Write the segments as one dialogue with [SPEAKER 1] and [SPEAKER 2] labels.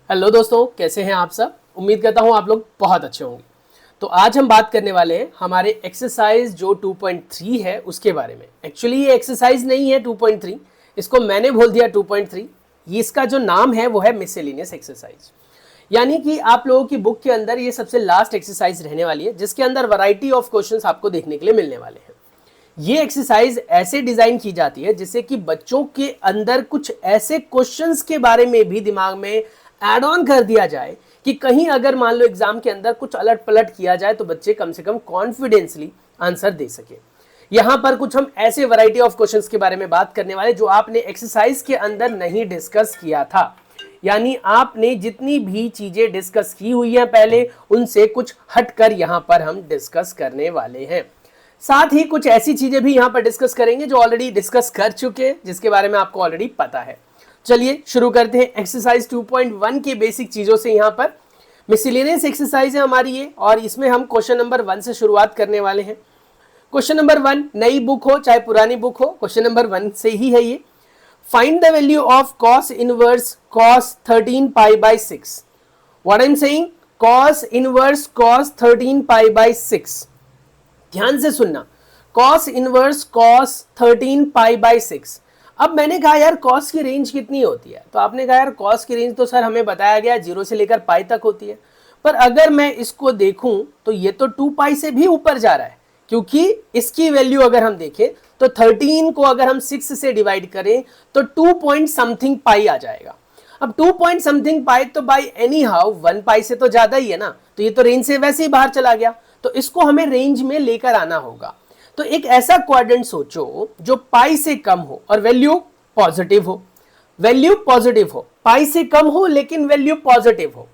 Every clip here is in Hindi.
[SPEAKER 1] हेलो दोस्तों, कैसे हैं आप सब। उम्मीद करता हूं आप लोग बहुत अच्छे होंगे। तो आज हम बात करने वाले हैं हमारे एक्सरसाइज जो 2.3 है उसके बारे में। एक्चुअली ये एक्सरसाइज नहीं है 2.3, इसको मैंने बोल दिया 2.3। ये इसका जो नाम है वो है मिसलेनियस एक्सरसाइज। यानी कि आप लोगों की बुक के अंदर ये सबसे लास्ट एक्सरसाइज रहने वाली है, जिसके अंदर वैरायटी ऑफ क्वेश्चंस आपको देखने के लिए मिलने वाले हैं। ये एक्सरसाइज ऐसे डिजाइन की जाती है जिससे कि बच्चों के अंदर कुछ ऐसे क्वेश्चंस के बारे में भी दिमाग में ऐड ऑन कर दिया जाए कि कहीं अगर मान लो एग्जाम के अंदर कुछ अलट पलट किया जाए तो बच्चे कम से कम कॉन्फिडेंसली आंसर दे सके। यहां पर कुछ हम ऐसे वैरायटी ऑफ क्वेश्चंस के बारे में बात करने वाले जो आपने एक्सरसाइज के अंदर नहीं डिस्कस किया था। यानी आपने जितनी भी चीजें डिस्कस की हुई हैं पहले, उनसे कुछ हटकर यहां पर हम डिस्कस करने वाले हैं। साथ ही कुछ ऐसी चीजें भी यहां पर डिस्कस करेंगे जो ऑलरेडी डिस्कस कर चुके हैं, जिसके बारे में आपको ऑलरेडी पता है। चलिए शुरू करते हैं एक्सरसाइज 2.1 के बेसिक चीजों से। यहां पर मिसलेनियस एक्सरसाइज है हमारी ये, और इसमें हम क्वेश्चन नंबर 1 से शुरुआत करने वाले हैं। क्वेश्चन नंबर 1, नई बुक हो चाहे पुरानी बुक हो, क्वेश्चन नंबर 1 से ही है ये। Find the value of cos inverse cos 13 pi by 6। What I am saying, cos inverse cos 13 pi by 6। ध्यान से सुनना, cos inverse cos 13 pi by 6। अब मैंने कहा यार cos की रेंज कितनी होती है, तो आपने कहा यार cos की रेंज तो सर हमें बताया गया 0 से लेकर पाई तक होती है। पर अगर मैं इसको देखूं तो ये तो 2 पाई से भी ऊपर जा रहा है, क्योंकि इसकी वैल्यू अगर हम देखें तो 13 को अगर हम 6 से डिवाइड करें तो 2 पॉइंट समथिंग पाई आ जाएगा। अब 2 पॉइंट समथिंग पाई तो बाई एनी हाउ 1 पाई से तो ज्यादा ही है ना, तो ये तो रेंज से वैसे ही बाहर चला गया, तो इसको हमें रेंज में लेकर आना होगा। तो एक ऐसा क्वाड्रेंट सोचो जो पाई से कम हो और वैल्यू पॉजिटिव हो। वैल्यू पॉजिटिव हो, पाई से कम हो लेकिन वैल्यू पॉजिटिव हो,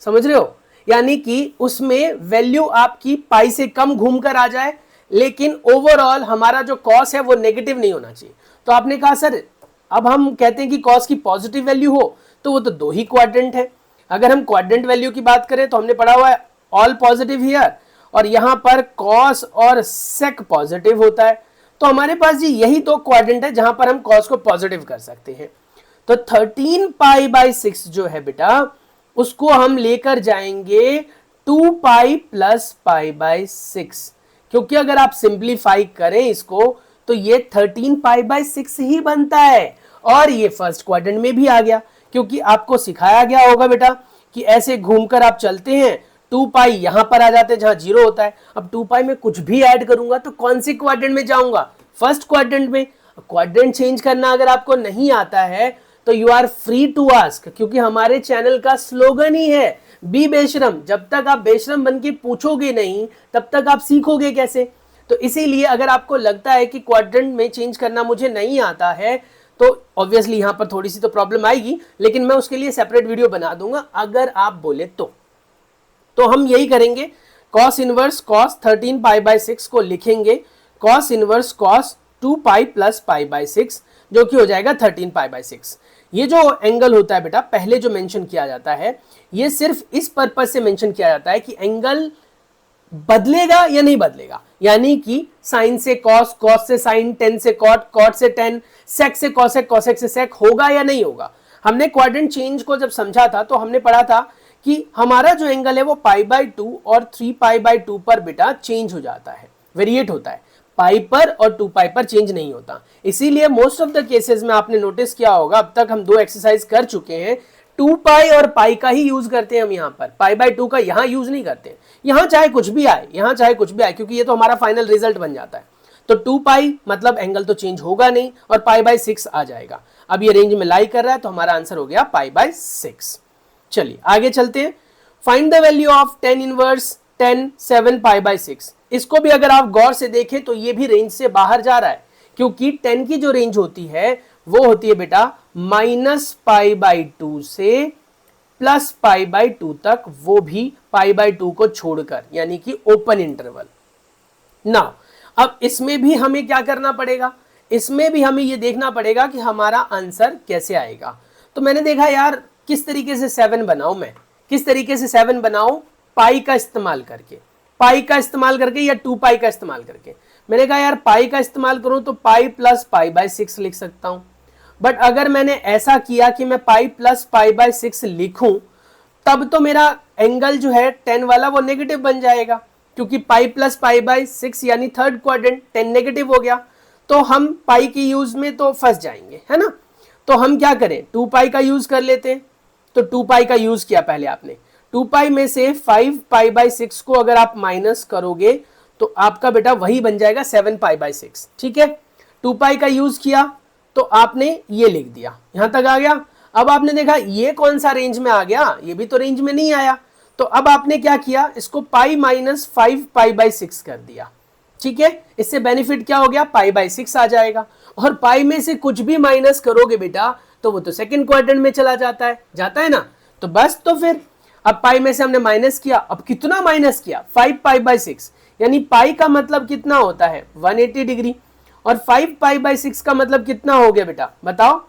[SPEAKER 1] समझ रहे हो। यानी कि उसमें वैल्यू आपकी पाई से कम घूमकर आ जाए, लेकिन ओवरऑल हमारा जो कॉस है वो नेगेटिव नहीं होना चाहिए। तो आपने कहा सर अब हम कहते हैं कि कॉस की पॉजिटिव वैल्यू हो, तो वो तो 2 ही क्वाड्रेंट है। अगर हम क्वाड्रेंट वैल्यू की बात करें तो हमने पढ़ा हुआ है ऑल पॉजिटिव हियर, और यहां पर कॉस और सेक पॉजिटिव होता है। तो हमारे पास जी यही 2 क्वाड्रेंट है जहां पर हम कॉस को पॉजिटिव कर सकते हैं। तो 13 पाई बाई 6 जो है बेटा, उसको हम लेकर जाएंगे 2 पाई प्लस पाई बाई 6, क्योंकि अगर आप सिंप्लीफाई करें इसको तो ये 13 पाई बाई 6 ही बनता है। और ये फर्स्ट क्वाड्रेंट में भी आ गया, क्योंकि आपको सिखाया गया होगा बेटा कि ऐसे घूमकर आप चलते हैं, 2 पाई यहां पर आ जाते हैं जहां 0 होता है। अब 2 पाई में कुछ भी ऐड करूंगा तो कौन सी क्वाड्रेंट में जाऊंगा, फर्स्ट क्वाड्रेंट में। क्वाड्रेंट चेंज करना अगर आपको नहीं आता है तो you are free to ask, क्योंकि हमारे चैनल का स्लोगन ही है बी बेशरम। जब तक आप बेशरम बन के पूछोगे नहीं तब तक आप सीखोगे कैसे। तो इसीलिए अगर आपको लगता है कि क्वाड्रेंट में चेंज करना मुझे नहीं आता है तो ऑब्वियसली यहां पर थोड़ी सी तो प्रॉब्लम आएगी, लेकिन मैं उसके लिए सेपरेट वीडियो बना दूंगा अगर आप बोले तो हम यही करेंगे। cos inverse cos 13 pi by 6 को लिखेंगे cos inverse cos 2 pi plus pi by 6, जो कि हो जाएगा 13 पाई बाई 6। ये जो एंगल होता है बेटा पहले जो मेंशन किया जाता है, ये सिर्फ इस पर्पस से मेंशन किया जाता है कि एंगल बदलेगा या नहीं बदलेगा। यानी कि साइन से कॉस, कॉस से साइन, टेन से कॉट, कॉट से टेन, सेक से कॉसेक, कॉसेक से सेक होगा या नहीं होगा। हमने क्वाड्रेंट चेंज को जब समझा था तो हमने पढ़ा था कि हमारा जो एंगल है वो पाई बाई 2 और 3 पाई बाई 2 पर बेटा चेंज हो जाता है, वेरिएट होता है। पाई पर और 2 पाई पर चेंज नहीं होता। इसीलिए मोस्ट ऑफ द केसेस में आपने नोटिस किया होगा, अब तक हम 2 एक्सरसाइज कर चुके हैं, 2 पाई और पाई का ही यूज करते हैं हम। यहाँ पर पाई बाई 2 का यहाँ यूज नहीं करते। यहाँ चाहे कुछ भी आए, यहाँ चाहे कुछ भी आए, क्योंकि ये तो हमारा फाइनल रिजल्ट बन जाता है। तो 2 पाई मतलब एंगल तो चेंज होगा नहीं, और पाई बाई 6 आ जाएगा। अब ये रेंज में लाई कर रहा है तो हमारा आंसर हो गया पाई बाई 6। चलिए आगे चलते हैं। Find the value of 10 inverse 10 7 pi by 6। इसको भी अगर आप गौर से देखें तो ये भी रेंज से बाहर जा रहा है, क्योंकि 10 की जो रेंज होती है वो होती है बेटा माइनस पाई बाई 2 से प्लस पाई बाई 2 तक, वो भी पाई बाई 2 को छोड़कर, यानी कि ओपन इंटरवल। नाउ अब इसमें भी हमें क्या करना पड़ेगा, इसमें भी हमें ये देखना पड़ेगा कि हमारा आंसर कैसे आएगा। तो मैंने देखा यार किस तरीके से 7 बनाऊं, मैं किस तरीके से 7 बनाऊं, पाई का इस्तेमाल करके, पाई का इस्तेमाल करके या 2 पाई का इस्तेमाल करके। मैंने कहा यार पाई का इस्तेमाल करूं तो पाई प्लस पाई बाई 6 लिख सकता हूं। बट अगर मैंने ऐसा किया कि मैं पाई प्लस पाई बाय 6 लिखूं, तब तो मेरा एंगल जो है 10 वाला वो नेगेटिव बन जाएगा, क्योंकि पाई प्लस पाई बाय 6 यानी थर्ड क्वाड्रेंट 10 नेगेटिव हो गया, तो हम पाई की यूज में तो फंस जाएंगे, है ना। तो हम क्या करें, 2 पाई का यूज कर लेते हैं। तो 2 पाई का यूज किया पहले आपने, 2 पाई में से 5 पाई बाय 6 को अगर आप माइनस करोगे तो आपका बेटा वही बन जाएगा 7 पाई बाय 6, ठीक है। 2 पाई का यूज किया तो आपने ये लिख दिया, यहां तक आ गया। अब आपने देखा ये कौन सा रेंज में आ गया, ये भी तो रेंज में नहीं आया, तो अब आपने क्या किया, इसको पाई माइनस 5 पाई बाय 6 कर दिया, ठीक है। इससे बेनिफिट क्या हो गया, पाई बाय 6 आ जाएगा। और पाई में से कुछ भी माइनस करोगे बेटा तो वो तो सेकंड क्वाड्रेंट में चला जाता है ना। तो बस, तो फिर अब पाई में से हमने माइनस किया, अब कितना माइनस किया, 5 पाई बाय 6, यानी पाई का मतलब कितना होता है 180 डिग्री, और 5 पाई बाय 6 का मतलब कितना हो गया बेटा, बताओ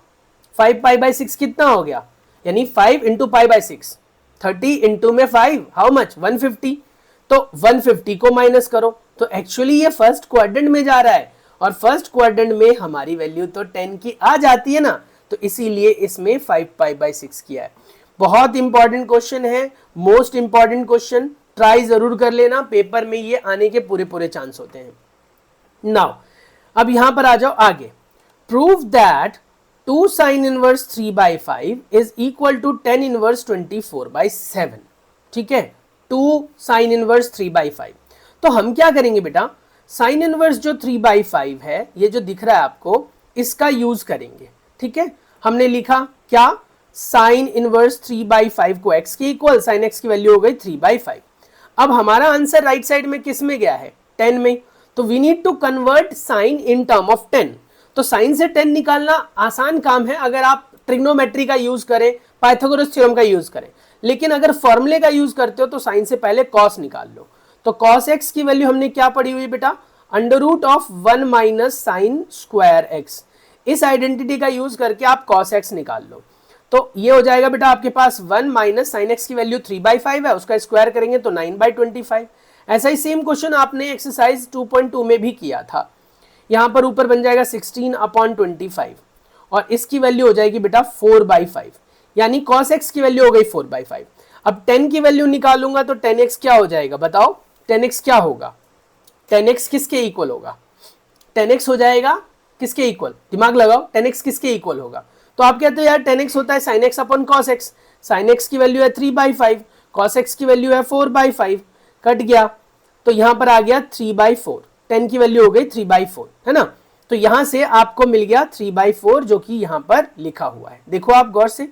[SPEAKER 1] 5 पाई बाय 6 कितना हो गया, यानी 5 इंटू पाई बाय 6, 30 इंटू में 5, हाउ मच, 150। तो 150 को माइनस करो, तो एक्चुअली ये फर्स्ट क्वाड्रेंट में जा रहा है, और फर्स्ट क्वाड्रेंट में हमारी वैल्यू तो 10 की आ जाती है ना, तो इसीलिए इसमें 5 पाई बाय 6 किया है। बहुत इंपॉर्टेंट क्वेश्चन है, मोस्ट इंपॉर्टेंट क्वेश्चन, ट्राई जरूर कर लेना, पेपर में ये आने के पूरे चांस होते हैं। नाउ अब यहां पर आ जाओ आगे, prove that 2 sine inverse 3 by 5 is equal to 10 inverse 24 by 7, ठीक है। 2 साइन इनवर्स 3 बाई 5, तो हम क्या करेंगे बेटा, साइन इनवर्स जो 3 बाई 5 है, ये जो दिख रहा है आपको, इसका यूज करेंगे, ठीक है। हमने लिखा क्या, साइन इनवर्स 3 बाई 5 को x के इक्वल, साइन x की वैल्यू हो गई 3 बाई 5। अब हमारा आंसर राइट साइड में किस में गया है, 10 में, तो we need to convert sine in term of 10। तो साइन से 10 निकालना आसान काम है अगर आप ट्रिग्नोमेट्री का यूज करें, पाइथागोरस थ्योरम का यूज करें, लेकिन अगर फॉर्मूले का यूज करते हो तो साइन से पहले कॉस निकाल लो। तो कॉस एक्स की वैल्यू हमने क्या पढ़ी हुई बेटा, under root of 1 minus sine square x. इस आइडेंटिटी का यूज करके आप कॉस एक्स निकाल लो, तो ये हो जाएगा बेटा आपके पास 1 माइनस साइन एक्स की वैल्यू 3 बाई 5 है, उसका स्क्वायर करेंगे तो 9 बाई 25। ऐसा ही सेम क्वेश्चन आपने एक्सरसाइज 2.2 में भी किया था, यहां पर ऊपर बन जाएगा 16/25, और इसकी वैल्यू हो जाएगी बेटा 4 बाई 5, यानी cos x की वैल्यू हो गई 4 बाई 5। अब 10 की वैल्यू निकालूंगा तो 10x क्या हो जाएगा, बताओ 10x क्या होगा, 10x किसके इक्वल होगा, 10x हो जाएगा किसके इक्वल, दिमाग लगाओ, 10x किसके इक्वल होगा। तो आप कहते हो यार 10x होता है sin x upon cos x, sin x की वैल्यू है 3 बाई 5, cos x की वैल्यू है 4 बाई 5, कट गया, तो यहां पर आ गया 3 बाई 4, 10 की वैल्यू हो गई 3 बाई 4, है ना। तो यहां से आपको मिल गया 3 बाई 4, जो कि यहां पर लिखा हुआ है, देखो आप गौर से।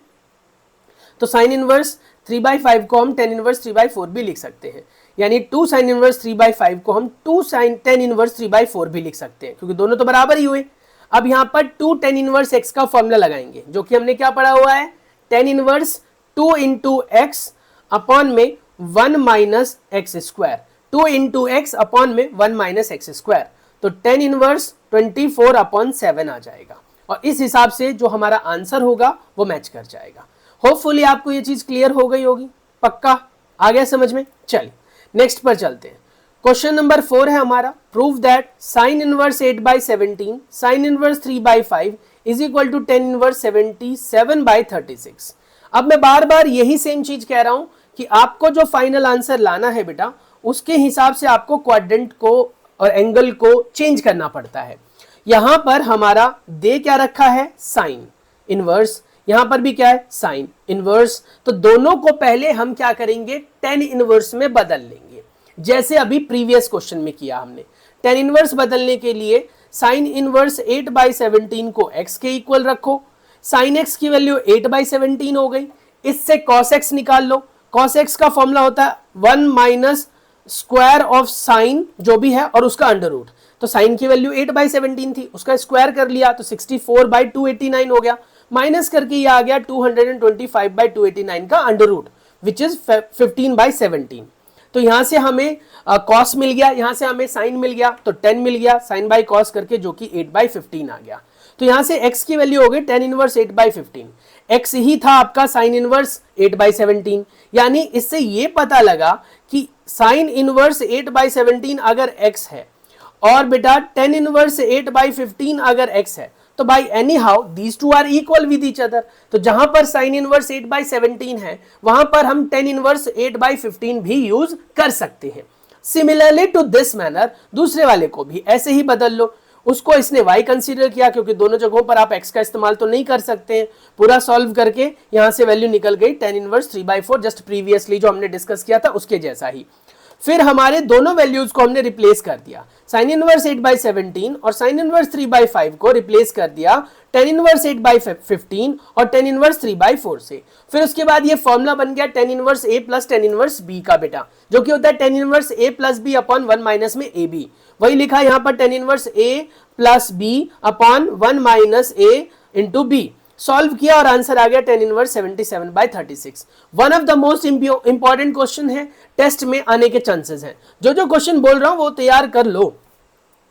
[SPEAKER 1] तो साइन इनवर्स 3 बाई 5 को हम 10 इनवर्स 3 बाई 4 भी लिख सकते हैं, यानी 2 साइन इनवर्स 3 बाई 5 को हम 2 साइन 10 इनवर्स 3 बाई 4 भी लिख सकते हैं, क्योंकि दोनों तो बराबर ही हुए। अब यहां पर 2 10 इनवर्स x का फॉर्मूला लगाएंगे, जो कि हमने क्या पढ़ा हुआ है, 10 इनवर्स 2 इंटू एक्स अपॉन में 1 minus x square, 2 into x upon में 1 माइनस एक्स स्क्वायर, तो 10 इनवर्स 24/7 आ जाएगा, और इस हिसाब से जो हमारा आंसर होगा वो मैच कर जाएगा। होपफुली आपको ये चीज क्लियर हो गई होगी, पक्का आ गया समझ में। चलिए नेक्स्ट पर चलते हैं। क्वेश्चन नंबर 4 है हमारा, prove that sine inverse 8 by 17 sine inverse 3 by 5 is equal to 10 inverse 77 by 36। अब मैं बार बार यही सेम चीज कह रहा हूं कि आपको जो फाइनल आंसर लाना है बेटा, उसके हिसाब से आपको क्वाड्रेंट को और एंगल को चेंज करना पड़ता है। यहां पर हमारा दे क्या रखा है, साइन इनवर्स, यहां पर भी क्या है, साइन इनवर्स, तो दोनों को पहले हम क्या करेंगे, 10 इनवर्स में बदल लेंगे, जैसे अभी प्रीवियस क्वेश्चन में किया हमने। 10 इनवर्स बदलने के लिए साइन इनवर्स 8 बाई 17 को x के इक्वल रखो, साइन x की वैल्यू 8 बाई 17 हो गई, इससे cos x निकाल लो। cos x का फॉर्मूला होता है 1 माइनस स्क्वायर ऑफ साइन जो भी है और उसका अंडर रूट, तो साइन की वैल्यू 8 बाई 17 थी, उसका स्क्वायर कर लिया तो 64 बाई 289 हो गया, माइनस करके ये आ गया 225 बाई 289 का under root, which is 15 by 17। तो यहां से हमें कॉस मिल गया, यहां से हमें साइन मिल गया, तो 10 मिल गया साइन बाई कॉस करके, जो कि 8 बाई 15 आ गया। तो यहां से x की वैल्यू हो गई 10 इनवर्स 8 बाई 15, x ही था आपका साइन इनवर्स 8 बाई 17, यानी इससे ये पता लगा कि साइन इनवर्स 8 बाई 17 अगर x है और बेटा 10 इनवर्स 8 बाई 15 अगर x है, तो by anyhow these two are equal with each other, तो जहां पर साइन इनवर्स 8/17 है वहां पर हम टेन इनवर्स 8/15 भी यूज कर सकते हैं। सिमिलरली टू दिस मैनर दूसरे वाले को भी ऐसे ही बदल लो, उसको इसने y कंसीडर किया क्योंकि दोनों जगहों पर आप x का इस्तेमाल तो नहीं कर सकते हैं। पूरा सॉल्व करके यहां से वैल्यू निकल गई टेन इनवर्स 3/4, जस्ट प्रीवियसली जो हमने डिस्कस किया था उसके जैसा ही। फिर हमारे दोनों वैल्यूज को हमने रिप्लेस कर दिया, साइन इनवर्स 8/17 और साइन इनवर्स 3/5 को रिप्लेस कर दिया टेन इनवर्स 8/15 और टेन इनवर्स 3/4 से। फिर उसके बाद ये फॉर्मूला बन गया tan inverse a plus tan inverse b का बेटा, जो कि होता है tan inverse a plus b upon 1 minus में ab। वही लिखा यहां पर tan inverse a plus b upon 1 minus a into b। Solve किया और आंसर आ गया tan inverse 77/36। One of the most important question है, टेस्ट में आने के चांसेस हैं। जो जो क्वेश्चन बोल रहा हूं वो तैयार कर लो।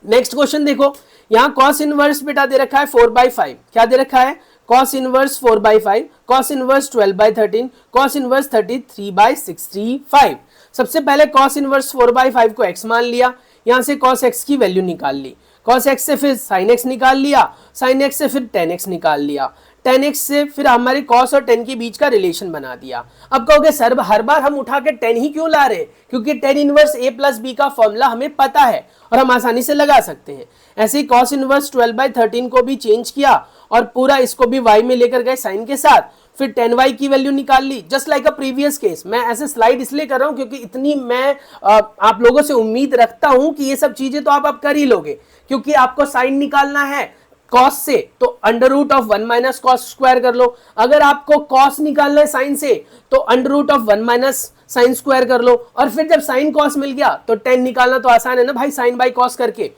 [SPEAKER 1] नेक्स्ट क्वेश्चन देखो, यहां कॉस इनवर्स बेटा दे रखा है 4/5, क्या दे रखा है cos inverse 4/5, cos inverse 12/13, cos inverse 33/65। सबसे पहले कॉस इनवर्स 4/5 को x मान लिया, यहां से कॉस x की वैल्यू निकाल ली, कॉस x से फिर साइन x निकाल लिया, साइन x से फिर टेन x निकाल लिया, टेन एक्स से फिर हमारे कॉस और टेन के बीच का रिलेशन बना दिया। अब कहोगे सर हर बार हम उठा के टेन ही क्यों ला रहे, क्योंकि tan inverse a plus b का फॉर्मूला हमें पता है और हम आसानी से लगा सकते हैं। ऐसे ही कॉस इनवर्स 12/13 को भी चेंज किया और पूरा इसको भी y में लेकर गए साइन के साथ, फिर 10y की वैल्यू निकाल ली, just like a previous case. मैं ऐसे स्लाइड इसलिए कर रहा हूं क्योंकि इतनी मैं आप लोगों से उम्मीद रखता हूं कि ये सब चीजें तो आप कर ही लोगे, क्योंकि आपको साइन निकालना है कॉस से तो under root of 1 minus cos square कर लो, अगर आपको कॉस निकालना है साइन से तो under root of 1 minus sine square कर लो, और फिर जब साइन कॉस मिल गया तो 10 निकालना तो आसान है ना भाई, साइन बाई कॉस करके।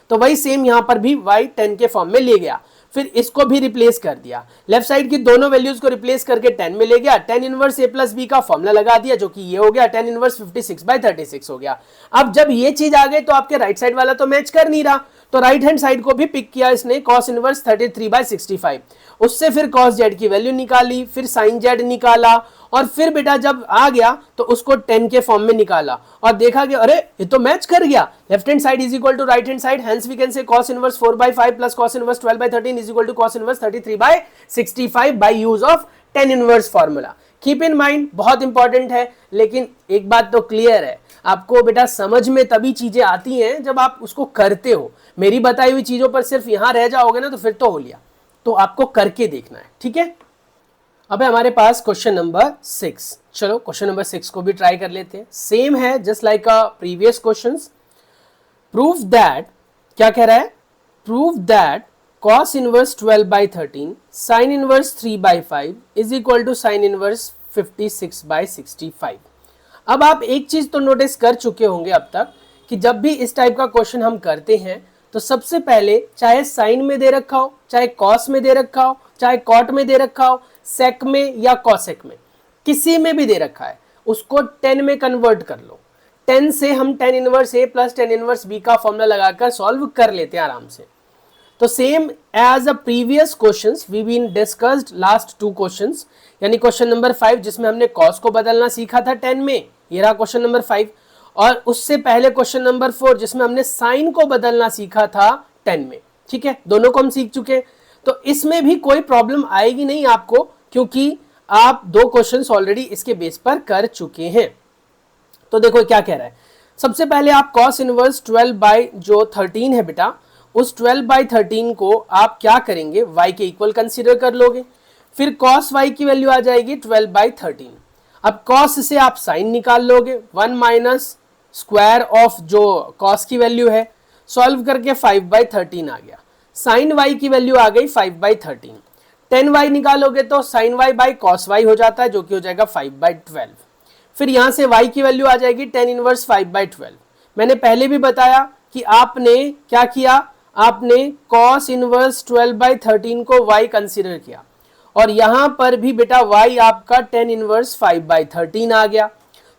[SPEAKER 1] तो वही सेम यहां पर भी y 10 के फॉर्म में ले गया, फिर इसको भी रिप्लेस कर दिया, लेफ्ट साइड की दोनों वैल्यूज को रिप्लेस करके 10 में ले गया, tan inverse a plus b का फॉर्मूला लगा दिया जो कि ये हो गया टेन इनवर्स 56/36 हो गया। अब जब ये चीज आ गई तो आपके राइट साइड वाला तो मैच कर नहीं रहा, तो राइट हैंड साइड को भी पिक किया इसने कॉस इनवर्स 33/65, उससे फिर कॉस जेड की वैल्यू निकाली, फिर साइन जेड निकाला, और फिर बेटा जब आ गया तो उसको 10 के फॉर्म में निकाला और देखा कि अरे ये तो मैच कर गया, left hand side is equal to right hand side, hence we can say cos inverse 4/5 plus cos inverse 12/13 is equal to cos inverse 33/65 by use of 10 inverse formula. Keep in mind, बहुत इंपॉर्टेंट है, लेकिन एक बात तो क्लियर है, आपको बेटा समझ में तभी चीजें आती हैं जब आप उसको करते हो। मेरी बताई हुई चीजों पर सिर्फ यहां रह जाओगे ना तो फिर तो हो लिया, तो आपको करके देखना है, ठीक है। अब है हमारे पास क्वेश्चन नंबर 6, चलो क्वेश्चन नंबर 6 को भी ट्राई कर लेते हैं। सेम है just like a previous questions. Prove that, क्या कह रहा है, prove that cos inverse 12/13 sin inverse 3/5 is equal to sin inverse 56/65। अब आप एक चीज तो नोटिस कर चुके होंगे अब तक कि जब भी इस टाइप का क्वेश्चन हम करते हैं तो सबसे पहले चाहे साइन में दे रखा हो, चाहे कॉस में दे रखा हो, चाहे कॉट में दे रखा हो, सेक में या कॉसेक में, किसी में भी दे रखा है, उसको 10 में कन्वर्ट कर लो। 10 से हम 10 inverse a plus 10 inverse b का फॉर्मूला लगाकर सॉल्व कर लेते हैं आराम से। तो same as a previous questions we been discussed last 2 questions, यानी क्वेश्चन नंबर 5 जिसमें हमने कॉस को बदलना सीखा था 10 में, ये रहा क्वेश्चन नंबर 5, और उससे पहले क्वेश्चन नंबर 4 जिसमें हमने साइन को बदलना सीखा था 10 में, ठीक है, दोनों को हम सीख चुके हैं। तो इसमें भी कोई प्रॉब्लम आएगी नहीं आपको, क्योंकि आप 2 क्वेश्चंस ऑलरेडी इसके बेस पर कर चुके हैं। तो देखो क्या कह रहा है, सबसे पहले आप cos इनवर्स 12/13 है बेटा, उस 12/13 को आप क्या करेंगे, y के इक्वल कंसीडर कर लोगे, फिर cos y की वैल्यू आ जाएगी 12/13। अब cos से आप साइन निकाल लोगे, 1 माइनस स्क्वायर ऑफ जो cos की वैल्यू है, सॉल्व करके 5/13 आ गया, साइन y की वैल्यू आ गई 5/13, 10y निकालोगे तो sine y by cos y हो जाता है जो कि हो जाएगा 5/12, फिर यहां से y की वैल्यू आ जाएगी 10 इनवर्स 5/12। मैंने पहले भी बताया कि आपने क्या किया, आपने cos इनवर्स 12/13 को y कंसीडर किया, और यहां पर भी बेटा y आपका 10 इनवर्स 5/13 आ गया।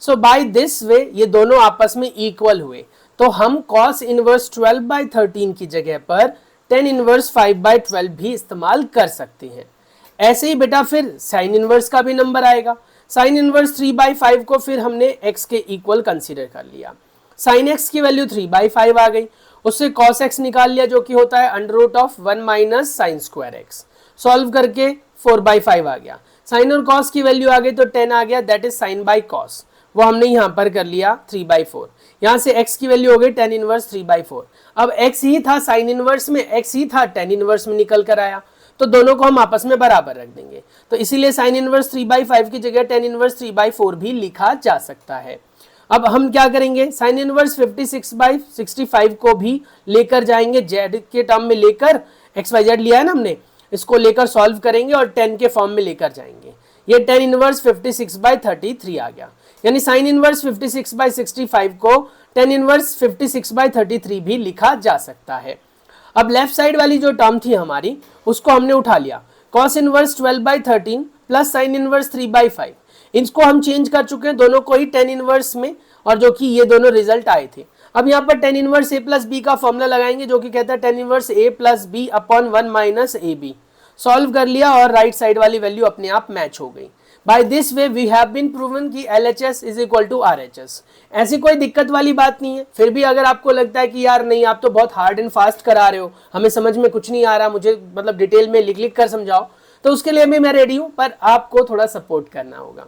[SPEAKER 1] सो बाय दिस वे ये दोनों आपस में इक्वल हुए, तो हम cos इनवर्स 12/13 की जगह पर 10 इनवर्स 5/12 भी इस्तेमाल कर सकते हैं। ऐसे ही बेटा फिर साइन इनवर्स का भी नंबर आएगा, साइन इनवर्स 3/5 को फिर हमने x के इक्वल कंसीडर कर लिया, साइन x की वैल्यू 3/5 आ गई, उससे cos x निकाल लिया जो कि होता है under root of 1 minus sine square x. Solve करके 4/5 आ गया, साइन और cos की वैल्यू आ गई तो 10 आ गया, that is sine by cos, वो हमने यहाँ पर कर लिया 3/4। यहाँ से x की वैल्यू हो गई tan इनवर्स 3/4। अब x ही था साइन इनवर्स में, x ही था tan इनवर्स में निकल कर आया, तो दोनों को हम आपस में बराबर रख देंगे। तो इसीलिए साइन इनवर्स 3/5 की जगह tan इनवर्स 3/4 भी लिखा जा सकता है। अब हम क्या करेंगे, साइन इनवर्स 56/65 को भी लेकर जाएंगे, z के टर्म में लेकर, xyz लिया है ना हमने, इसको लेकर सॉल्व करेंगे और 10 के फॉर्म में लेकर जाएंगे। ये tan इनवर्स 56/33 आ गया, यानी साइन इनवर्स 56/65 को tan इनवर्स 56/33 भी लिखा जा सकता है। अब लेफ्ट साइड वाली जो टर्म थी हमारी, उसको हमने उठा लिया, cos inverse 12/13 plus sine inverse 3/5, इसको हम चेंज कर चुके हैं दोनों को ही tan इनवर्स में, और जो कि ये दोनों रिजल्ट आए थे। अब यहाँ पर tan inverse a plus b का फॉर्मूला लगाएंगे जो कि कहता है tan inverse a plus b upon 1 minus a b. Solve कर लिया और राइट साइड वाली वैल्यू अपने आप मैच हो गई। By this way we have been proven कि LHS is equal to RHS। ऐसी कोई दिक्कत वाली बात नहीं है। फिर भी अगर आपको लगता है कि यार नहीं, आप तो बहुत हार्ड एंड फास्ट करा रहे हो, हमें समझ में कुछ नहीं आ रहा, मुझे मतलब डिटेल में लिख लिख कर समझाओ, तो उसके लिए भी मैं रेडी हूं, पर आपको थोड़ा सपोर्ट करना होगा।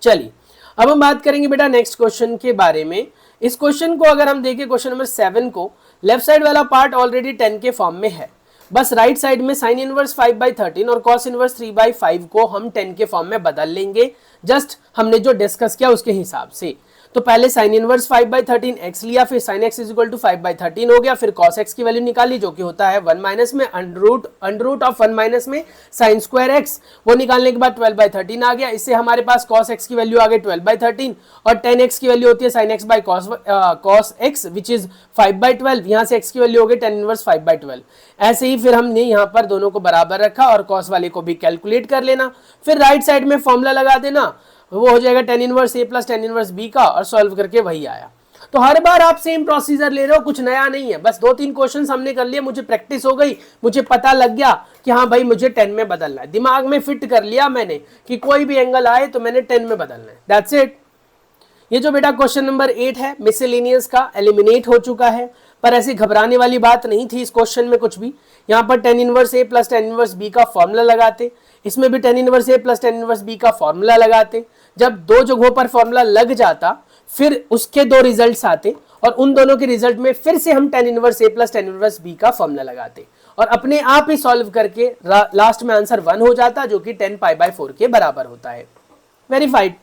[SPEAKER 1] चलिए अब हम बात करेंगे बेटा नेक्स्ट क्वेश्चन के बारे में। इस क्वेश्चन को अगर हम देखें, क्वेश्चन नंबर 7 को, लेफ्ट साइड वाला पार्ट ऑलरेडी 10 के फॉर्म में है, बस राइट साइड में साइन इनवर्स 5/13 और cos इनवर्स 3/5 को हम 10 के फॉर्म में बदल लेंगे, जस्ट हमने जो डिस्कस किया उसके हिसाब से। तो पहले साइन इनवर्स 5/13 x लिया, फिर sin x is equal to 5/13 हो गया, फिर cos x की वैल्यू निकाली जो कि होता है 1 माइनस में अंडर रूट ऑफ 1 माइनस में साइन स्क्वायर x, वो निकालने के बाद 12/13 आ गया। इससे हमारे पास cos x की वैल्यू आ गई 12/13 और tan x की वैल्यू होती है sin x by cos x which is 5/12। यहाँ से x की वैल्यू हो गई tan इनवर्स 5/12। ऐसे ही फिर हमने यहाँ पर दोनों को बराबर रखा और cos वाले को भी कैलकुलेट कर लेना, फिर राइट साइड में फॉर्मूला लगा देना, वो हो जाएगा tan inverse a plus tan inverse b का, और सॉल्व करके वही आया। तो हर बार आप सेम प्रोसीजर ले रहे हो, कुछ नया नहीं है, बस 2-3 क्वेश्चंस हमने कर लिए, मुझे प्रैक्टिस हो गई, मुझे पता लग गया कि हाँ भाई मुझे 10 में बदलना है, दिमाग में फिट कर लिया मैंने कि कोई भी एंगल आए तो मैंने 10 में बदलना है, दैट्स इट। ये जो बेटा क्वेश्चन नंबर 8 है मिसलेनियस का, एलिमिनेट हो चुका है, पर ऐसी घबराने वाली बात नहीं थी इस क्वेश्चन में कुछ भी। यहाँ पर tan inverse a plus tan inverse b का फॉर्मूला लगाते, इसमें भी tan inverse a plus tan inverse b का फॉर्मूला लगाते। जब दो जगहों पर फॉर्मूला लग जाता फिर उसके दो रिजल्ट्स आते और उन दोनों के रिजल्ट में फिर से हम tan inverse a plus tan inverse b का फॉर्मूला लगाते और अपने आप ही सॉल्व करके लास्ट में आंसर 1 हो जाता जो कि 10π/4 के बराबर होता है। वेरीफाइड।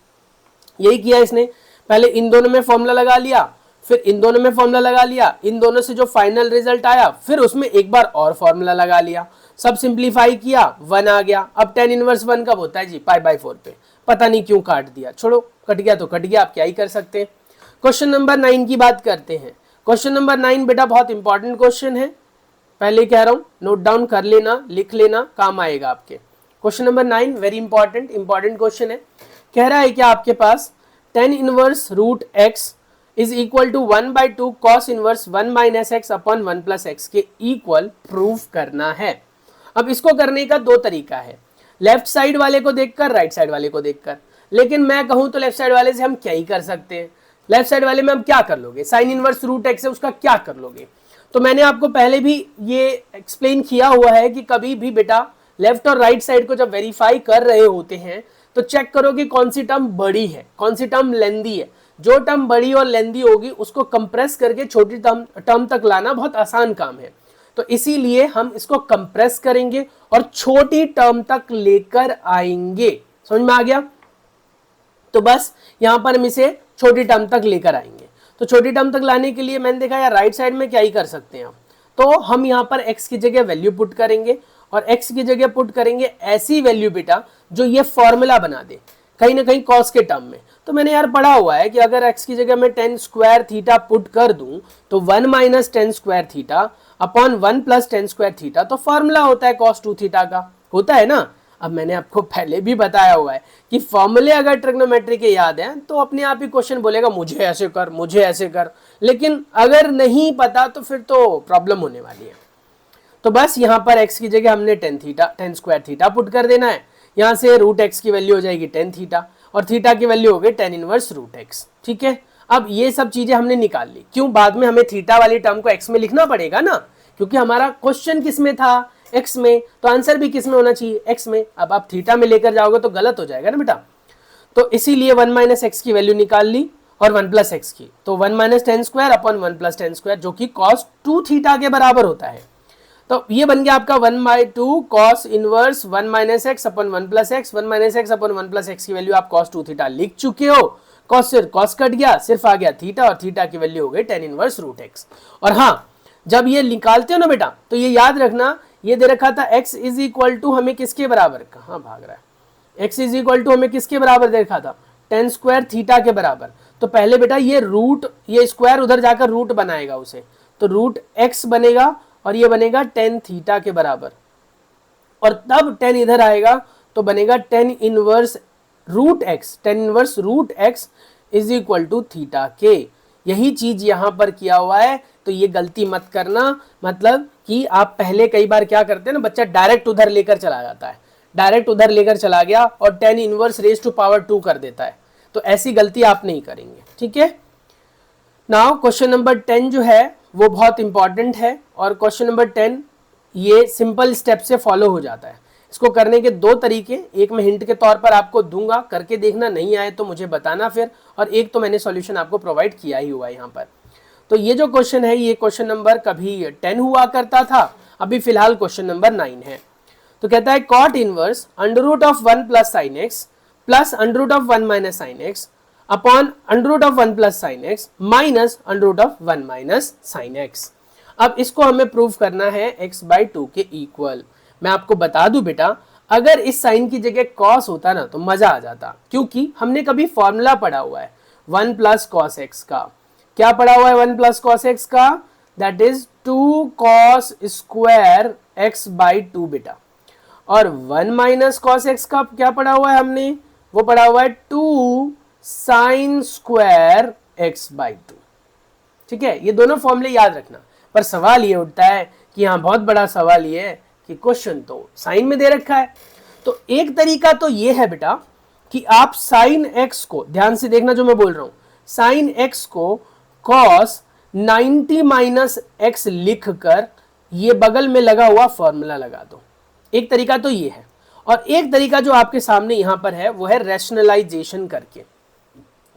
[SPEAKER 1] यही किया इसने, पहले इन दोनों में फॉर्मूला लगा लिया, फिर इन दोनों में फॉर्मूला लगा लिया, इन दोनों से जो फाइनल रिजल्ट आया फिर उसमें एक बार और फॉर्मूला लगा लिया, सब सिंप्लीफाई किया, 1 आ गया। अब tan इनवर्स 1 कब होता है जी, π/4 पे, पता नहीं क्यों काट दिया, छोड़ो, कट गया तो कट गया, आप क्या ही कर सकते हैं। क्वेश्चन नंबर 9 की बात करते हैं। क्वेश्चन नंबर 9 बेटा बहुत इंपॉर्टेंट क्वेश्चन है, पहले कह रहा हूं नोट डाउन कर लेना, लिख लेना, काम आएगा आपके। Question number 9 very important question है। कह रहा है कि आपके पास tan inverse root x is equal to 1/2 cos inverse 1 minus x upon 1 plus x के इक्वल प्रूफ करना है। अब इसको करने का दो तरीका है, लेफ्ट साइड वाले को देखकर, राइट साइड वाले को देखकर। लेकिन मैं कहूं तो लेफ्ट साइड वाले से हम क्या ही कर सकते हैं, लेफ्ट साइड वाले में हम क्या कर लोगे, साइन इनवर्स रूट एक्स है उसका क्या कर लोगे। तो मैंने आपको पहले भी ये एक्सप्लेन किया हुआ है कि कभी भी बेटा लेफ्ट और राइट साइड को जब वेरीफाई कर रहे होते हैं तो चेक करो कि कौन सी टर्म बड़ी है, कौन सी टर्म लेंदी है। जो टर्म बड़ी और लेंदी होगी उसको कंप्रेस करके छोटी टर्म तक लाना बहुत आसान काम है, तो इसीलिए हम इसको कंप्रेस करेंगे और छोटी टर्म तक लेकर आएंगे। समझ में आ गया? तो बस यहां पर हम इसे छोटी टर्म तक लेकर आएंगे। तो छोटी टर्म तक लाने के लिए मैंने देखा यार राइट साइड में क्या ही कर सकते हैं हम, तो हम यहाँ पर x की जगह वैल्यू पुट करेंगे और x की जगह पुट करेंगे ऐसी वैल्यू बेटा जो ये फॉर्मूला बना दे कहीं ना कहीं cos के टर्म में। तो मैंने यार पढ़ा हुआ है कि अगर x की जगह मैं tan स्क्वायर थीटा पुट कर दूं तो 1 minus tan square theta upon 1 plus tan square theta, तो फॉर्मूला होता है cos 2 थीटा का, होता है ना। अब मैंने आपको पहले भी बताया हुआ है कि फॉर्मूले अगर ट्रिग्नोमेट्री के याद हैं तो अपने आप ही क्वेश्चन बोलेगा मुझे ऐसे कर, मुझे ऐसे कर, लेकिन अगर नहीं पता तो फिर तो प्रॉब्लम होने वाली है। तो बस यहाँ पर x की जगह हमने tan स्क्वायर थीटा पुट कर देना है, यहाँ से रूट x की वैल्यू हो जाएगी tan थीटा और थीटा की वैल्यू हो गई tan इनवर्स रूट x। ठीक है, अब ये सब चीजें हमने निकाल ली, क्यों? बाद में हमें थीटा वाली टर्म को एक्स में लिखना पड़ेगा ना, क्योंकि हमारा क्वेश्चन किस में था? एक्स में, तो आंसर भी किस में होना चाहिए? एक्स में। अब आप थीटा में लेकर जाओगे तो गलत हो जाएगा ना बेटा, तो इसीलिए 1 माइनस एक्स की वैल्यू निकाल ली और 1 प्लस एक्स की, तो 1 minus ten square upon 1 plus ten square, जो कि कॉस 2 थीटा के बराबर होता है। तो ये बन गया आपका 1/2 cos inverse 1 minus x upon 1 plus x, 1 minus x upon 1 plus x की वैल्यू आप कॉस 2 थीटा लिख चुके हो। कॉस से कॉस कट गया, सिर्फ आ गया थीटा, और थीटा की वैल्यू हो गई tan इनवर्स रूट एक्स। और हाँ, जब ये निकालते हो ना बेटा, तो ये याद रखना, ये दे रखा था x इज इक्वल टू हमें किसके बराबर, कहाँ भाग रहा है, x इज इक्वल टू हमें किसके बराबर दे रखा था? tan स्क्वायर थीटा के बराबर। तो पहले बेटा ये रूट, ये स्क्वायर उधर जाकर रूट बनाएगा उसे, तो रूट x बनेगा और ये बनेगा tan थीटा के बराबर, और तब tan इधर आएगा तो बनेगा tan inverse root x, tan inverse root x is equal to theta के। यही चीज यहां पर किया हुआ है, तो ये गलती मत करना। मतलब कि आप पहले कई बार क्या करते हैं ना, बच्चा डायरेक्ट उधर लेकर चला जाता है, डायरेक्ट उधर लेकर चला गया और tan inverse raise to power 2 कर देता है, तो ऐसी गलती आप नहीं करेंगे, ठीक है। नाउ क्वेश्चन नंबर 10 जो है वो बहुत इंपॉर्टेंट है, और क्वेश्चन नंबर 10 ये सिंपल स्टेप से फॉलो हो जाता है। इसको करने के दो तरीके, एक मैं हिंट के तौर पर आपको दूंगा, करके देखना, नहीं आए तो मुझे बताना फिर, और एक तो मैंने सॉल्यूशन आपको प्रोवाइड किया ही हुआ है यहाँ पर। तो ये जो क्वेश्चन है, ये क्वेश्चन नंबर कभी 10 हुआ करता था, अभी फिलहाल क्वेश्चन नंबर 9 है। तो कहता है cot inverse under root of 1 plus sine x plus under root of 1 minus sine x upon under root of 1 plus sine x minus under root of 1 minus sine x. अब इसको हमें प्रूव करना है x/2 के इक्वल। मैं आपको बता दूं बेटा, अगर इस साइन की जगह कॉस होता ना तो मजा आ जाता, क्योंकि हमने कभी फॉर्मूला पढ़ा हुआ है 1 प्लस कॉस एक्स का। क्या पढ़ा हुआ है 1 प्लस कॉस एक्स का? That is 2 cos square x/2 बेटा। और 1 माइनस कॉस एक्स का क्या पढ़ा हुआ है हमने? वो पढ़ा हुआ है 2 साइन स्क्वायर x/2। ठीक है, ये दोनों फॉर्मूले याद रखना। पर सवाल ये उठता है कि यहाँ बहुत बड़ा सवाल ये है कि क्वेश्चन तो साइन में दे रखा है। तो एक तरीका तो ये है बेटा कि आप साइन एक्स को, ध्यान से देखना जो मैं बोल रहा हूं, साइन एक्स को कॉस 90 माइनस एक्स लिख कर ये बगल में लगा हुआ फॉर्मूला लगा दो। एक तरीका तो ये है, और एक तरीका जो आपके सामने यहां पर है वो है रैशनलाइजेशन करके।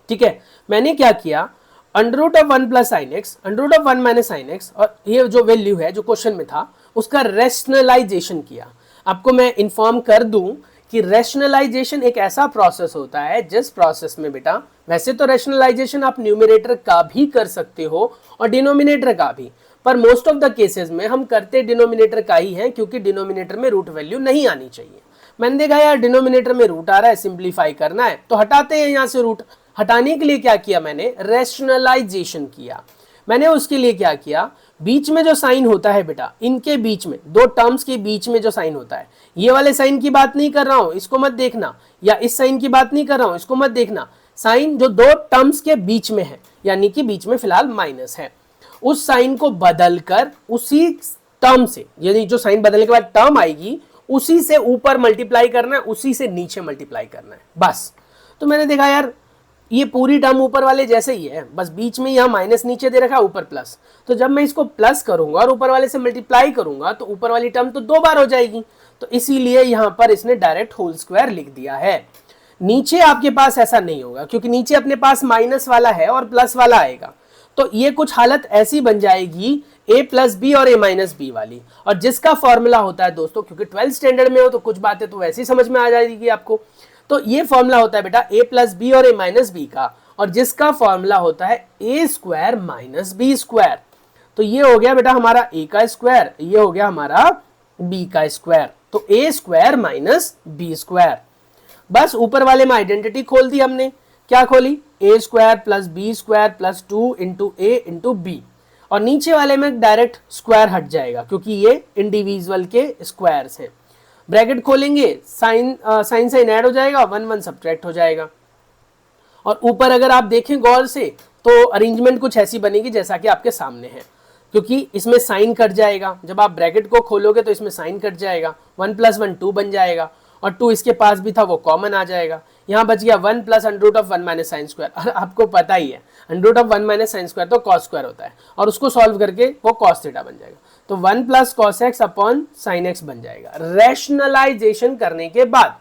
[SPEAKER 1] ठीक है, मैंने क्या किया, under root of 1 plus sine x, under root of 1 minus sine x, और ये जो वैल्यू है जो क्वेश्चन में था उसका रैशनलाइजेशन किया। आपको मैं इन्फॉर्म कर दूं कि रैशनलाइजेशन एक ऐसा प्रोसेस होता है जिस प्रोसेस में बेटा, वैसे तो रैशनलाइजेशन आप न्यूमरेटर का भी कर सकते हो और डिनोमिनेटर का भी, पर मोस्ट ऑफ द केसेस में हम करते डिनोमिनेटर का ही है, क्योंकि डिनोमिनेटर में रूट वैल्यू नहीं आनी चाहिए। मैंने देखा यार डिनोमिनेटर में रूट आ रहा है, सिंप्लीफाई करना है तो हटाते हैं यहाँ से रूट। हटाने के लिए क्या किया मैंने? रैशनलाइजेशन किया। मैंने उसके लिए क्या किया, बीच में जो साइन होता है बेटा, इनके बीच में, दो टर्म्स के बीच में जो साइन होता है, ये वाले साइन की बात नहीं कर रहा हूं, इसको मत देखना, या इस साइन की बात नहीं कर रहा हूं, इसको मत देखना। साइन जो दो टर्म्स के बीच में है, यानी कि बीच में फिलहाल माइनस है, उस साइन को बदलकर उसी टर्म से, यानी जो साइन बदलने के बाद टर्म आएगी उसी से ऊपर मल्टीप्लाई करना है, उसी से नीचे मल्टीप्लाई करना है, बस। तो मैंने देखा यार ये पूरी टर्म ऊपर वाले जैसे ही है, बस बीच में यहाँ माइनस नीचे दे रखा है, ऊपर प्लस। तो जब मैं इसको प्लस करूंगा और ऊपर वाले से मल्टीप्लाई करूंगा तो ऊपर वाली टर्म तो 2 बार हो जाएगी, तो इसीलिए यहां पर इसने डायरेक्ट होल स्क्वायर लिख दिया है। नीचे आपके पास ऐसा नहीं होगा, क्योंकि नीचे अपने पास माइनस वाला है और प्लस वाला आएगा, तो ये कुछ हालत ऐसी बन जाएगी a प्लस बी और a माइनस बी वाली, और जिसका फॉर्मूला होता है दोस्तों, क्योंकि 12th स्टैंडर्ड में हो तो कुछ बातें तो वैसे ही समझ में आ जाएगी आपको। तो ये फॉर्मूला होता है बेटा a प्लस बी और a माइनस बी का, और जिसका फॉर्मूला होता है a square minus b square. तो ये हो गया बेटा हमारा a का स्क्वायर, ये हो गया हमारा b का स्क्वायर, तो a square minus b square. बस ऊपर वाले में आइडेंटिटी खोल दी हमने। क्या खोली? a square plus b square plus 2 into a into b, और नीचे वाले में डायरेक्ट स्क्वायर हट जाएगा क्योंकि ये इंडिविजुअल के स्क्वायर्स हैं। ब्रैकेट खोलेंगे, साइन साइन ऐड हो जाएगा, 1 1 सब्ट्रैक्ट हो जाएगा। और ऊपर अगर आप देखें गौर से तो अरेंजमेंट कुछ ऐसी बनेगी जैसा कि आपके सामने है, क्योंकि इसमें साइन कट जाएगा, जब आप ब्रैकेट को खोलोगे तो इसमें साइन कट जाएगा, 1 + 1 2 बन जाएगा, और 2 इसके पास भी था वो कॉमन आ जाएगा। यहाँ बच गया 1 plus under root of 1 minus sine square. और आपको पता ही है under root of 1 minus sine square तो कॉस स्क्वायर होता है और उसको सॉल्व करके वो कॉस थीटा बन जाएगा। तो 1 plus cos x upon sine x बन जाएगा रैशनलाइजेशन करने के बाद।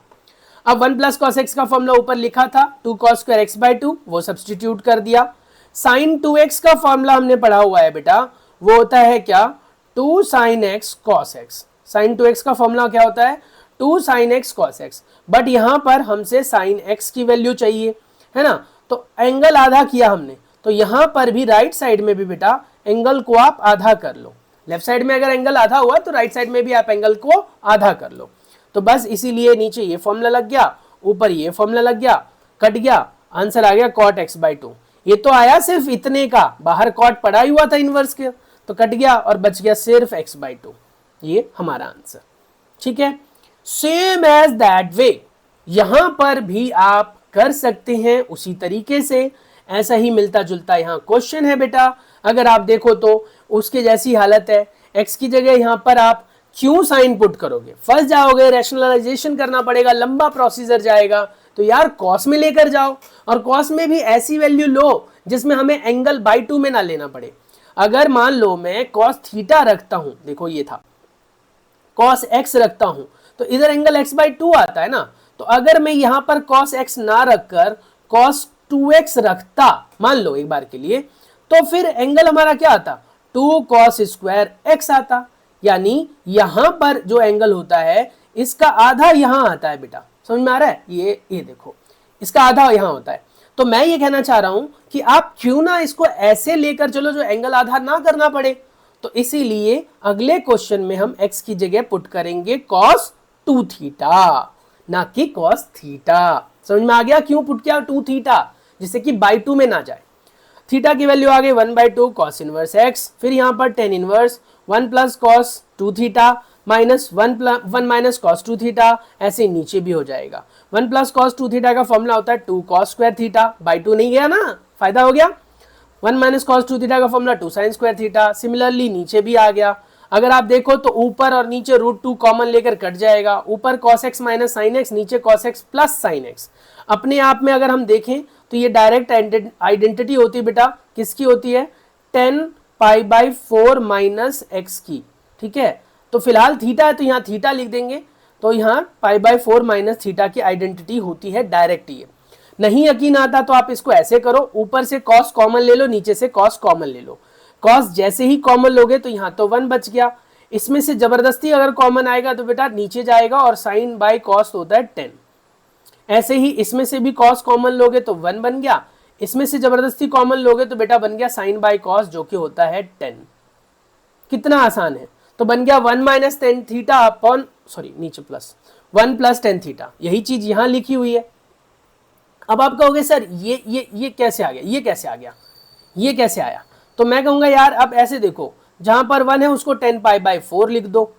[SPEAKER 1] अब 1 प्लस कॉस एक्स का फॉर्मूला ऊपर लिखा था 2 कॉस स्क्वायर एक्स बाई 2, वो सब्सटीट्यूट कर दिया। साइन 2x का फॉर्मूला हमने पढ़ा हुआ है बेटा, वो होता है क्या 2 sine x cos x. Sine 2x का फॉर्मूला क्या होता है 2 sine x cos x. But यहां पर हमसे साइन x की वैल्यू चाहिए है ना, तो एंगल आधा किया हमने, तो यहां पर भी राइट साइड में भी बेटा एंगल को आप आधा कर लो। लेफ्ट साइड में अगर एंगल आधा हुआ तो राइट साइड में भी आप एंगल को आधा कर लो। तो बस इसीलिए नीचे ये फॉर्मूला लग गया, ऊपर ये फॉर्मूला लग गया, कट गया, आंसर आ गया cot x बाई 2। ये तो आया सिर्फ इतने का, बाहर कॉट पड़ा ही हुआ था इनवर्स के, तो कट गया और बच गया सिर्फ x बाई 2। ये हमारा आंसर, ठीक है। सेम एज दैट वे यहां पर भी आप कर सकते हैं उसी तरीके से, ऐसा ही मिलता जुलता यहां क्वेश्चन है बेटा। अगर आप देखो तो उसके जैसी हालत है, x की जगह यहां पर आप क्यों साइन पुट करोगे, फंस जाओगे, रैशनलाइजेशन करना पड़ेगा, लंबा प्रोसीजर जाएगा। तो यार कॉस में लेकर जाओ, और कॉस में भी ऐसी वैल्यू लो जिसमें हमें एंगल बाई 2 में ना लेना पड़े। अगर मान लो मैं कॉस थीटा रखता हूं, देखो ये था कॉस एक्स रखता हूं, तो इधर एंगल एक्स बाई 2 आता है ना। तो अगर मैं यहां पर कॉस एक्स ना रखकर कॉस 2x रखता मान लो एक बार के लिए, तो फिर एंगल हमारा क्या आता 2 कॉस स्क्वायर एक्स आता। यानी यहां पर जो एंगल होता है इसका आधा यहां आता है बेटा, समझ में आ रहा है। ये देखो इसका आधा यहां होता है। तो मैं ये कहना चाह रहा हूं कि आप क्यों ना इसको ऐसे लेकर चलो जो एंगल आधा ना करना पड़े। तो इसीलिए अगले क्वेश्चन में हम x की जगह पुट करेंगे cos 2 थीटा, ना कि cos थीटा। समझ में आ गया क्यों पुट किया 2 थीटा, जिससे कि बाई 2 में ना जाए। थीटा की वैल्यू आ गई 1/2 cos इनवर्स x, फिर यहां पर tan inverse 1 plus cos 2 theta minus 1 minus cos 2 theta, ऐसे नीचे भी हो जाएगा। 1 प्लस cos 2 थीटा का फॉर्मूला होता है 2 cos स्क्वायर थीटा, बाई 2 नहीं गया ना, फायदा हो गया। 1 माइनस cos 2 थीटा का formula 2 sin square theta, similarly नीचे भी आ गया। अगर आप देखो तो ऊपर और नीचे √2 कॉमन लेकर कट जाएगा, ऊपर cos x minus sine x, नीचे cos x plus sine x. अपने आप में अगर हम देखें तो ये डायरेक्ट आइडेंटिटी होती है बेटा, किसकी होती है 10 पाई बाई 4 माइनस एक्स की, ठीक है। तो फिलहाल थीटा है तो यहाँ थीटा लिख देंगे, तो यहाँ पाई बाई 4 माइनस थीटा की आइडेंटिटी होती है डायरेक्ट। ये नहीं यकीन आता तो आप इसको ऐसे करो, ऊपर से cos कॉमन ले लो, नीचे से cos कॉमन ले लो। cos जैसे ही कॉमन लोगे तो यहाँ तो 1 बच गया, इसमें से जबरदस्ती अगर कॉमन आएगा तो बेटा नीचे जाएगा और साइन बाई cos होता है 10। ऐसे ही इसमें से भी cos कॉमन लोगे तो 1 बन गया, इसमें से जबरदस्ती कॉमन लोगे तो बेटा बन गया साइन बाई cos जो कि होता है 10। कितना आसान है। तो बन गया 1 माइनस टेन थीटा अपॉन नीचे प्लस 1 प्लस टेन थीटा, यही चीज यहां लिखी हुई है। अब आप कहोगे सर ये कैसे आ गया, ये कैसे आ गया, ये कैसे आया। तो मैं कहूंगा यार अब ऐसे देखो, जहां पर 1 है उसको 10 पाई बाई 4 लिख दो,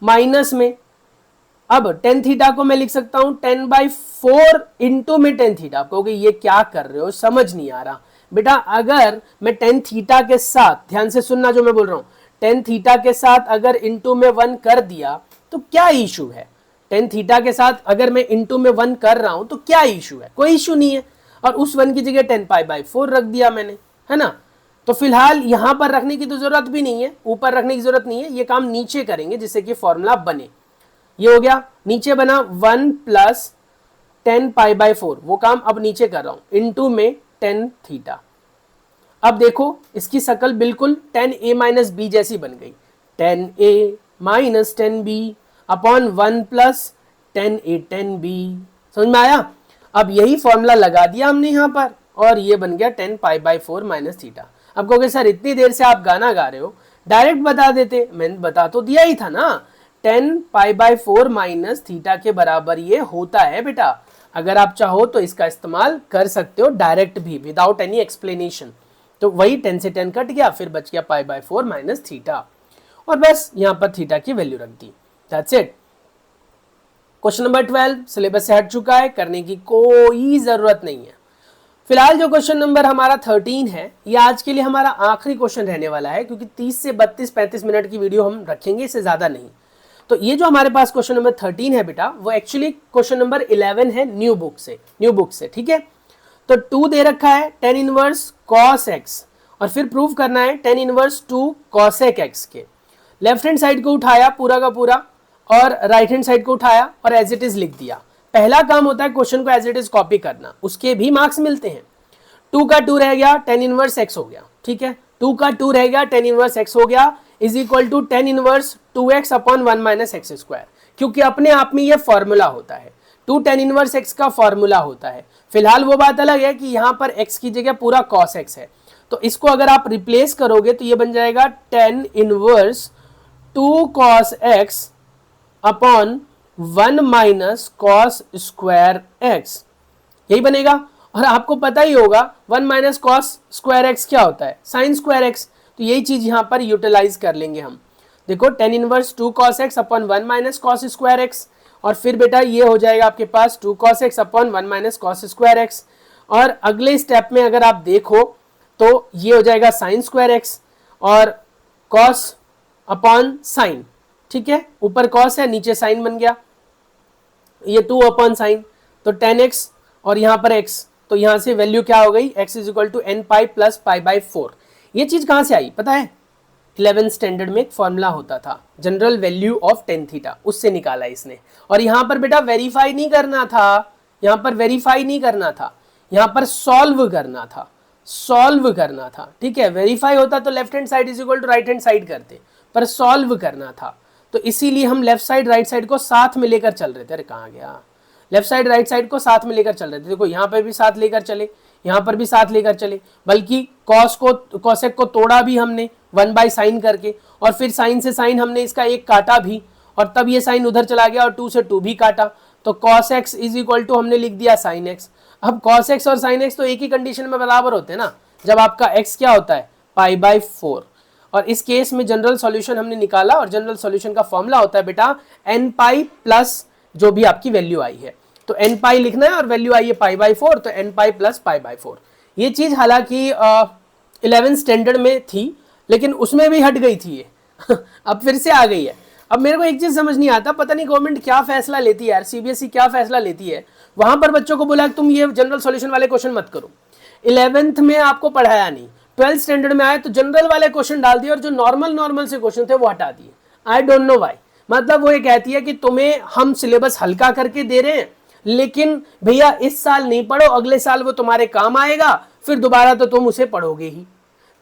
[SPEAKER 1] माइनस में अब टेन थीटा को मैं लिख सकता हूं 10 बाई 4 इंटू में टेन थीटा। आप कहोगे ये क्या कर रहे हो, समझ नहीं आ रहा बेटा। अगर मैं टेन थीटा के साथ, ध्यान से सुनना जो मैं बोल रहा हूं, टेन थीटा के साथ अगर इंटू में 1 कर दिया तो क्या इशू है। टेन थीटा के साथ अगर मैं इंटू में 1 कर रहा हूं तो क्या इशू है, कोई इशू नहीं है। और उस 1 की जगह 10 पाई बाई 4 रख दिया मैंने, है ना। तो फिलहाल यहां पर रखने की तो जरूरत भी नहीं है, ऊपर रखने की जरूरत नहीं है, ये काम नीचे करेंगे जिससे कि फॉर्मूला बने। ये हो गया, नीचे बना 1 प्लस 10 पाई बाई 4, वो काम अब नीचे कर रहा हूं इंटू में 10 थीटा। अब देखो इसकी शक्ल बिल्कुल 10a माइनस बी जैसी बन गई, 10a minus 10b upon 1 plus 10a 10b। समझ में आया। अब यही फॉर्मूला लगा दिया हमने यहाँ पर और ये बन गया 10 पाई बाई 4 माइनस थीटा। अब कहोगे सर इतनी देर से आप गाना गा रहे हो, डायरेक्ट बता देते, मैंने बता तो दिया ही था ना। 10 पाई बाई 4 माइनस थीटा के बराबर ये होता है बेटा। अगर आप चाहो तो इसका इस्तेमाल कर सकते हो डायरेक्ट भी, विदाउट एनी एक्सप्लेनेशन। तो वही 10 से 10 कट गया, फिर बच गया पाई बाई 4 माइनस थीटा, और बस यहां पर थीटा की वैल्यू रख दी। That's it. Question number 12 syllabus से हट चुका है, करने की कोई जरूरत नहीं है। फिलहाल जो क्वेश्चन नंबर हमारा 13 है, ये आज के लिए हमारा आखिरी क्वेश्चन रहने वाला है, क्योंकि 30 से 32-35 मिनट की वीडियो हम रखेंगे, इससे ज्यादा नहीं। तो ये जो हमारे पास क्वेश्चन नंबर 13 है बेटा, वो एक्चुअली क्वेश्चन नंबर 11 है न्यू बुक से, ठीक है। तो 2 दे रखा है tan इनवर्स cos x, और फिर प्रूव करना है tan इनवर्स 2 cosec x के। लेफ्ट हैंड साइड को उठाया पूरा का पूरा, और राइट हैंड साइड को उठाया और एज इट इज लिख दिया। पहला काम होता है क्वेश्चन को एज इट इज कॉपी करना, उसके भी मार्क्स मिलते हैं। 2 का 2 रह गया, tan इनवर्स x हो गया, ठीक है। 2 का 2 रह गया, tan इनवर्स x हो गया, is equal to tan inverse 2x upon 1 minus x square, क्योंकि अपने आप में ये फॉर्मूला होता है, 2 tan इनवर्स x का फॉर्मूला होता है। फिलहाल वो बात अलग है कि यहाँ पर x की जगह पूरा cos x है, तो इसको अगर आप रिप्लेस करोगे तो ये बन जाएगा tan inverse 2 cos x upon 1 minus cos square x, यही बनेगा। और आपको पता ही होगा 1 माइनस cos स्क्वायर x क्या होता है, sin स्क्वायर x, तो यही चीज यहाँ पर यूटिलाइज कर लेंगे हम। देखो tan inverse 2 cos x upon 1 minus cos square x, और फिर बेटा ये हो जाएगा आपके पास 2 cos x upon 1 minus cos square x, और अगले स्टेप में अगर आप देखो तो ये हो जाएगा sin स्क्वायर x और cos अपॉन sin, ठीक है। ऊपर cos है, नीचे sin बन गया, ये 2 अपॉन sin, तो tan x और यहाँ पर x, तो यहां से वैल्यू क्या हो गई, x is equal to n pi plus pi by 4। ये चीज कहां से आई पता है, 11th स्टैंडर्ड में एक फॉर्मूला होता था general value of tan theta, उससे निकाला इसने। और यहां पर बेटा वेरीफाई नहीं करना था, यहां पर वेरीफाई नहीं करना था, यहां पर सॉल्व करना था, सॉल्व करना था, ठीक है। वेरीफाई होता तो left hand side is equal to right hand side करते, पर सॉल्व करना था, तो इसीलिए हम लेफ्ट साइड राइट साइड को साथ में लेकर चल रहे थे। अरे कहाँ गया, लेफ्ट साइड राइट साइड को साथ में लेकर चल रहे थे। देखो यहाँ पर भी साथ लेकर चले, यहाँ पर भी साथ लेकर चले, बल्कि कॉसेक को तोड़ा भी हमने 1 बाई साइन करके, और फिर साइन से साइन हमने इसका एक काटा भी, और तब ये साइन उधर चला गया और 2 से 2 भी काटा, तो cos x is equal to हमने लिख दिया sin x। अब cos x और sin x तो एक ही कंडीशन में बराबर होते हैं ना, जब आपका x क्या होता है पाई बाई 4। और इस केस में जनरल सॉल्यूशन हमने निकाला, और जनरल सॉल्यूशन का फॉर्मूला होता है बेटा n पाई प्लस जो भी आपकी वैल्यू आई है, तो n पाई लिखना है और वैल्यू आई है पाई बाई 4, तो n pi plus pi by 4। ये चीज हालांकि 11th स्टैंडर्ड में थी, लेकिन उसमें भी हट गई थी ये अब फिर से आ गई है। अब मेरे को एक चीज समझ नहीं आता, पता नहीं गवर्नमेंट क्या फैसला लेती है यार, सीबीएसई क्या फैसला लेती है। वहां पर बच्चों को बोला कि तुम ये जनरल सॉल्यूशन वाले क्वेश्चन मत करो, 11th में आपको पढ़ाया नहीं, 12th स्टैंडर्ड में आए तो जनरल वाले क्वेश्चन डाल दिए, और जो नॉर्मल से क्वेश्चन थे वो हटा दिए। आई डोंट नो व्हाई, मतलब वो ये कहती है कि तुम्हें हम सिलेबस हल्का करके दे रहे हैं, लेकिन भैया इस साल नहीं पढ़ो, अगले साल वो तुम्हारे काम आएगा, फिर दोबारा तो तुम उसे पढ़ोगे ही।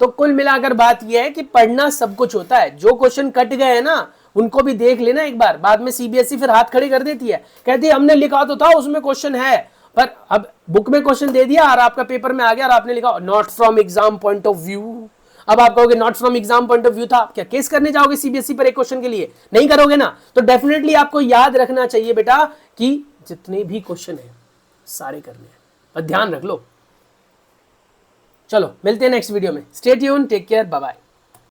[SPEAKER 1] तो कुल मिलाकर बात यह है कि पढ़ना सब कुछ होता है, जो क्वेश्चन कट गए हैं ना उनको भी देख लेना एक बार, बाद में सीबीएसई फिर हाथ खड़े कर देती है, कहती है हमने लिखा तो था उसमें क्वेश्चन है, पर अब बुक में क्वेश्चन दे दिया और आपका पेपर में आ गया और आपने लिखा not from exam point of view. अब आप कहोगे not from exam point of view था, क्या केस करने जाओगे सीबीएसई पर एक क्वेश्चन के लिए? नहीं करोगे ना। तो डेफिनेटली आपको याद रखना चाहिए बेटा कि जितने भी क्वेश्चन है सारे करने हैं, पर ध्यान रख लो। चलो मिलते हैं नेक्स्ट वीडियो में, stay tune, take care, bye bye.